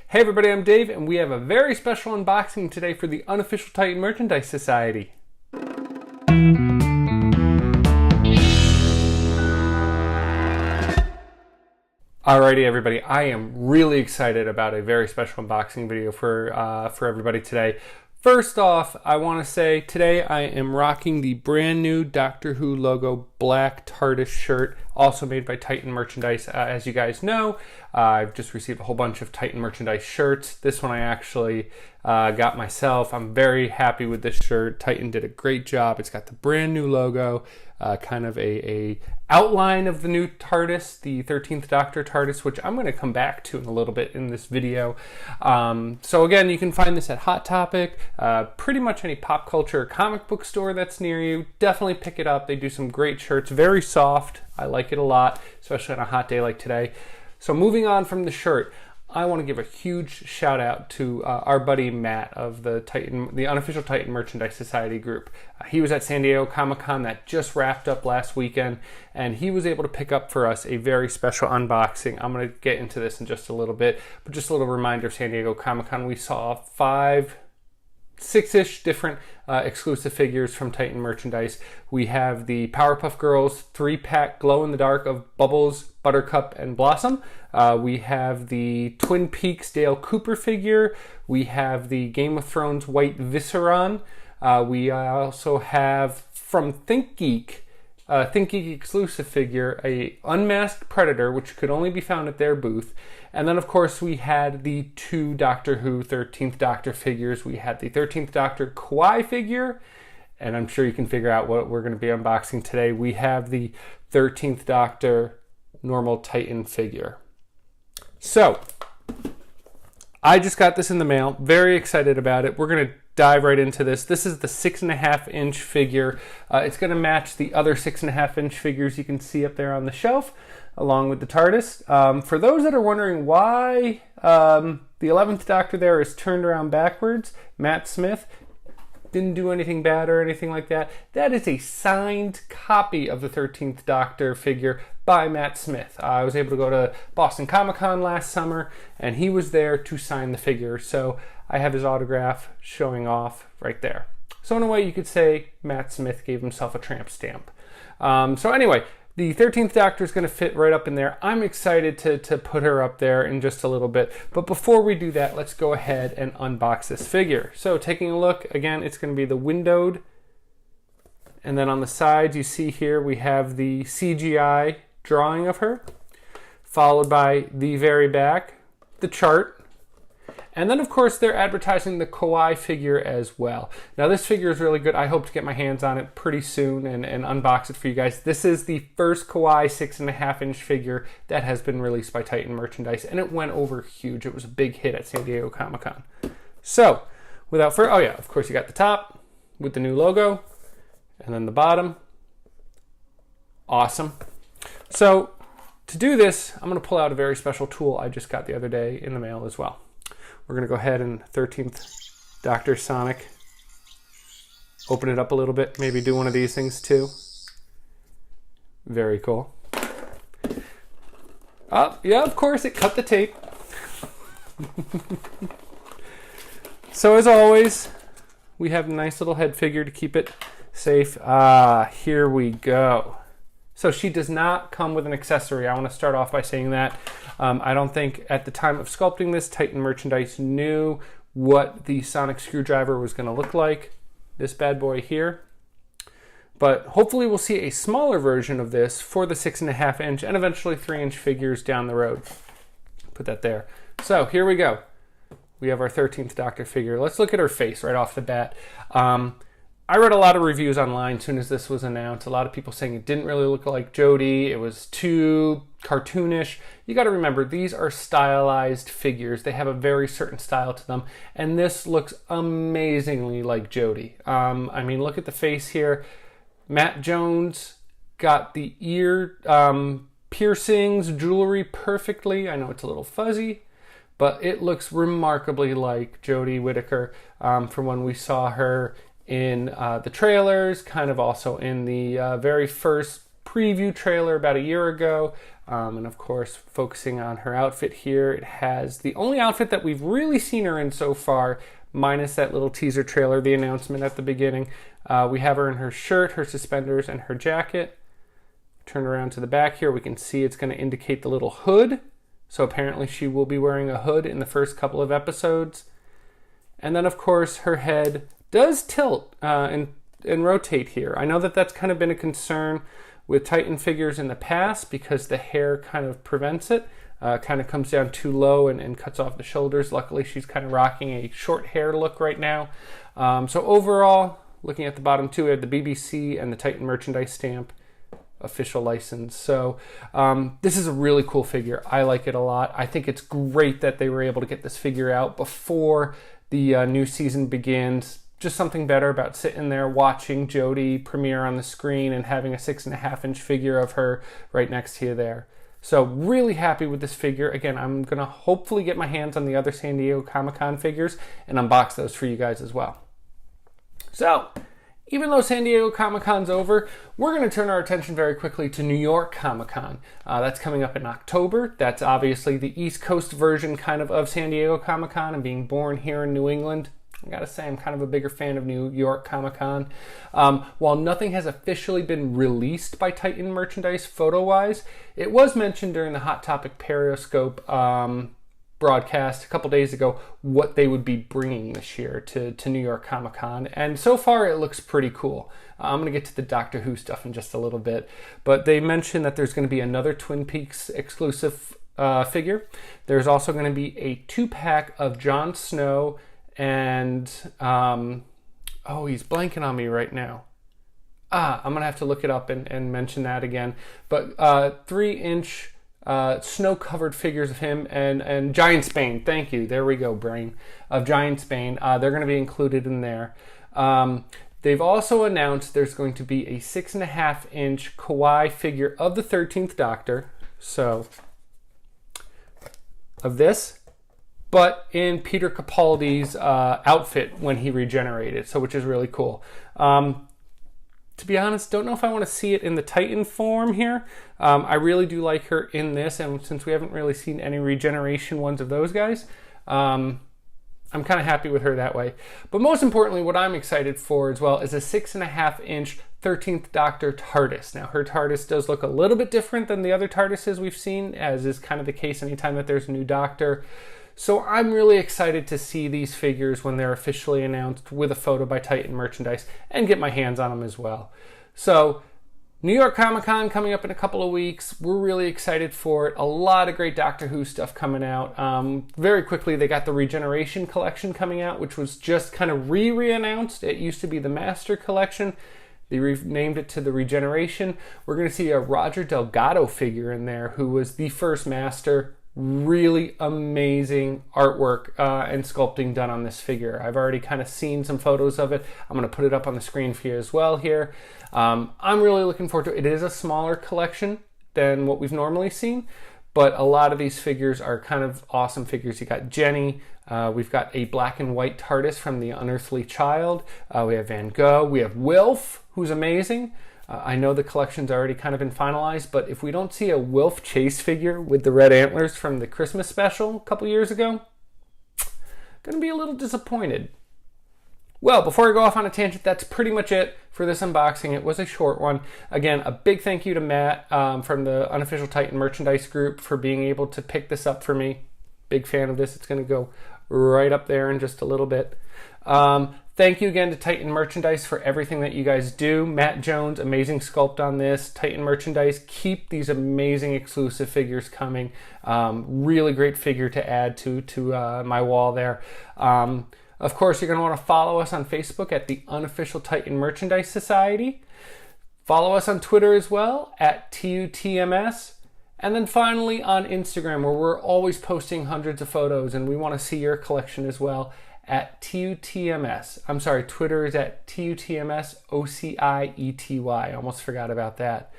Hey everybody, I'm Dave, and we have a very special unboxing today for the Unofficial Titan Merchandise Society. Alrighty everybody, I am really excited about a very special unboxing video for everybody today. First off, I want to say today I am rocking the brand new Doctor Who logo black TARDIS shirt, also made by Titan Merchandise. As you guys know, I've just received a whole bunch of Titan Merchandise shirts. This one I actually got myself. I'm very happy with this shirt. Titan did a great job. It's got the brand new logo, kind of a outline of the new TARDIS, the 13th Doctor TARDIS, which I'm going to come back to in a little bit in this video. So again, you can find this at Hot Topic, pretty much any pop culture or comic book store that's near you. Definitely pick it up. They do some great shirts, very soft. I like it a lot, especially on a hot day like today. So moving on from the shirt, I want to give a huge shout out to our buddy Matt of the Unofficial Titan Merchandise Society group. He was at San Diego Comic-Con that just wrapped up last weekend, and he was able to pick up for us a very special unboxing. I'm going to get into this in just a little bit, but just a little reminder, San Diego Comic-Con, we saw 6-ish different exclusive figures from Titan Merchandise. We have the Powerpuff Girls 3-pack glow-in-the-dark of Bubbles, Buttercup, and Blossom. We have the Twin Peaks Dale Cooper figure. We have the Game of Thrones White Visceron. We also have from ThinkGeek exclusive figure, a Unmasked Predator, which could only be found at their booth. And then, of course, we had the two Doctor Who 13th Doctor figures. We had the 13th Doctor Kawaii figure, and I'm sure you can figure out what we're going to be unboxing today. We have the 13th Doctor normal Titan figure. So, I just got this in the mail. Very excited about it. We're going to dive right into this. This is the 6.5-inch figure. It's going to match the other 6.5-inch figures you can see up there on the shelf, along with the TARDIS. For those that are wondering why the 11th Doctor there is turned around backwards, Matt Smith didn't do anything bad or anything like that. That is a signed copy of the 13th Doctor figure by Matt Smith. I was able to go to Boston Comic-Con last summer, and he was there to sign the figure. So I have his autograph showing off right there. So in a way, you could say Matt Smith gave himself a tramp stamp. So anyway, the 13th Doctor is going to fit right up in there. I'm excited to put her up there in just a little bit. But before we do that, let's go ahead and unbox this figure. So taking a look, again, it's going to be the windowed. And then on the sides, you see here, we have the CGI drawing of her, followed by the very back, the chart. And then, of course, they're advertising the Kawaii figure as well. Now, this figure is really good. I hope to get my hands on it pretty soon and unbox it for you guys. This is the first Kawaii 6.5-inch figure that has been released by Titan Merchandise, and it went over huge. It was a big hit at San Diego Comic-Con. So, without further, oh yeah, of course, you got the top with the new logo, and then the bottom. Awesome. So, to do this, I'm going to pull out a very special tool I just got the other day in the mail as well. We're going to go ahead and 13th Doctor Sonic, open it up a little bit, maybe do one of these things too. Very cool. Oh, yeah, of course, it cut the tape. So as always, we have a nice little head figure to keep it safe. Here we go. So she does not come with an accessory. I want to start off by saying that. I don't think at the time of sculpting this, Titan Merchandise knew what the sonic screwdriver was going to look like. This bad boy here. But hopefully we'll see a smaller version of this for the 6.5-inch and eventually 3-inch figures down the road. Put that there. So here we go. We have our 13th Doctor figure. Let's look at her face right off the bat. I read a lot of reviews online as soon as this was announced. A lot of people saying it didn't really look like Jodie. It was too cartoonish. You got to remember, these are stylized figures. They have a very certain style to them. And this looks amazingly like Jodie. I mean, look at the face here. Matt Jones got the ear piercings, jewelry perfectly. I know it's a little fuzzy, but it looks remarkably like Jodie Whittaker from when we saw her in the trailers, kind of also in the very first preview trailer about a year ago. And of course, focusing on her outfit here, it has the only outfit that we've really seen her in so far, minus that little teaser trailer, the announcement at the beginning. We have her in her shirt, her suspenders, and her jacket. Turn around to the back here, we can see it's going to indicate the little hood. So apparently she will be wearing a hood in the first couple of episodes. And then of course her head does tilt and rotate here. I know that that's kind of been a concern with Titan figures in the past because the hair kind of prevents it. Kind of comes down too low and cuts off the shoulders. Luckily she's kind of rocking a short hair look right now. So overall, looking at the bottom too, we have the BBC and the Titan merchandise stamp. Official license. So this is a really cool figure. I like it a lot. I think it's great that they were able to get this figure out before the new season begins. Just something better about sitting there watching Jodie premiere on the screen and having a 6.5-inch figure of her right next to you there. So really happy with this figure. Again, I'm going to hopefully get my hands on the other San Diego Comic-Con figures and unbox those for you guys as well. So even though San Diego Comic-Con's over, we're going to turn our attention very quickly to New York Comic-Con. That's coming up in October. That's obviously the East Coast version kind of San Diego Comic-Con, and being born here in New England, I gotta say I'm kind of a bigger fan of New York Comic-Con. While nothing has officially been released by Titan merchandise photo-wise, it was mentioned during the Hot Topic Periscope broadcast a couple days ago what they would be bringing this year to New York Comic-Con, and so far it looks pretty cool. I'm going to get to the Doctor Who stuff in just a little bit, but they mentioned that there's going to be another Twin Peaks exclusive figure. There's also going to be a 2-pack of Jon Snow and oh, he's blanking on me right now. I'm going to have to look it up and mention that again, but 3-inch snow-covered figures of him and Giant Spain. Thank you. There we go, brain. Of Giant Spain. They're going to be included in there. They've also announced there's going to be a 6.5-inch kawaii figure of the 13th Doctor. So, of this, but in Peter Capaldi's outfit when he regenerated, so which is really cool. To be honest, don't know if I want to see it in the Titan form here. I really do like her in this, and since we haven't really seen any regeneration ones of those guys, I'm kind of happy with her that way. But most importantly, what I'm excited for as well is a 6.5-inch 13th Doctor TARDIS. Now, her TARDIS does look a little bit different than the other TARDISes we've seen, as is kind of the case anytime that there's a new Doctor. So I'm really excited to see these figures when they're officially announced with a photo by Titan merchandise and get my hands on them as well. So New York Comic-Con coming up in a couple of weeks. We're really excited for it. A lot of great Doctor Who stuff coming out. Very quickly, they got the Regeneration Collection coming out, which was just kind of re-announced. It used to be the Master Collection. They renamed it to the Regeneration. We're going to see a Roger Delgado figure in there, who was the first Master. Really amazing artwork and sculpting done on this figure. I've already kind of seen some photos of it. I'm going to put it up on the screen for you as well here. I'm really looking forward to it. It is a smaller collection than what we've normally seen, but a lot of these figures are kind of awesome figures. You got Jenny. We've got a black and white TARDIS from The Unearthly Child. We have Van Gogh. We have Wilf, who's amazing. I know the collection's already kind of been finalized, but if we don't see a Wilf Chase figure with the red antlers from the Christmas special a couple years ago, gonna be a little disappointed. Well, before I go off on a tangent, that's pretty much it for this unboxing. It was a short one. Again, a big thank you to Matt from the Unofficial Titan merchandise group for being able to pick this up for me. Big fan of this. It's gonna go right up there in just a little bit. Thank you again to Titan Merchandise for everything that you guys do. Matt Jones, amazing sculpt on this. Titan Merchandise, keep these amazing exclusive figures coming. Really great figure to add to my wall there. Of course, you're going to want to follow us on Facebook at the Unofficial Titan Merchandise Society. Follow us on Twitter as well at TUTMS. And then finally on Instagram, where we're always posting hundreds of photos and we want to see your collection as well, at TUTMS. I'm sorry, Twitter is at TUTMS OCIETY. I almost forgot about that.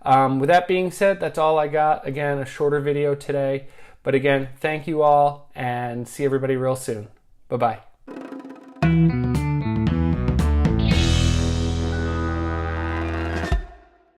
With that being said, that's all I got. Again, a shorter video today. But again, thank you all and see everybody real soon. Bye-bye.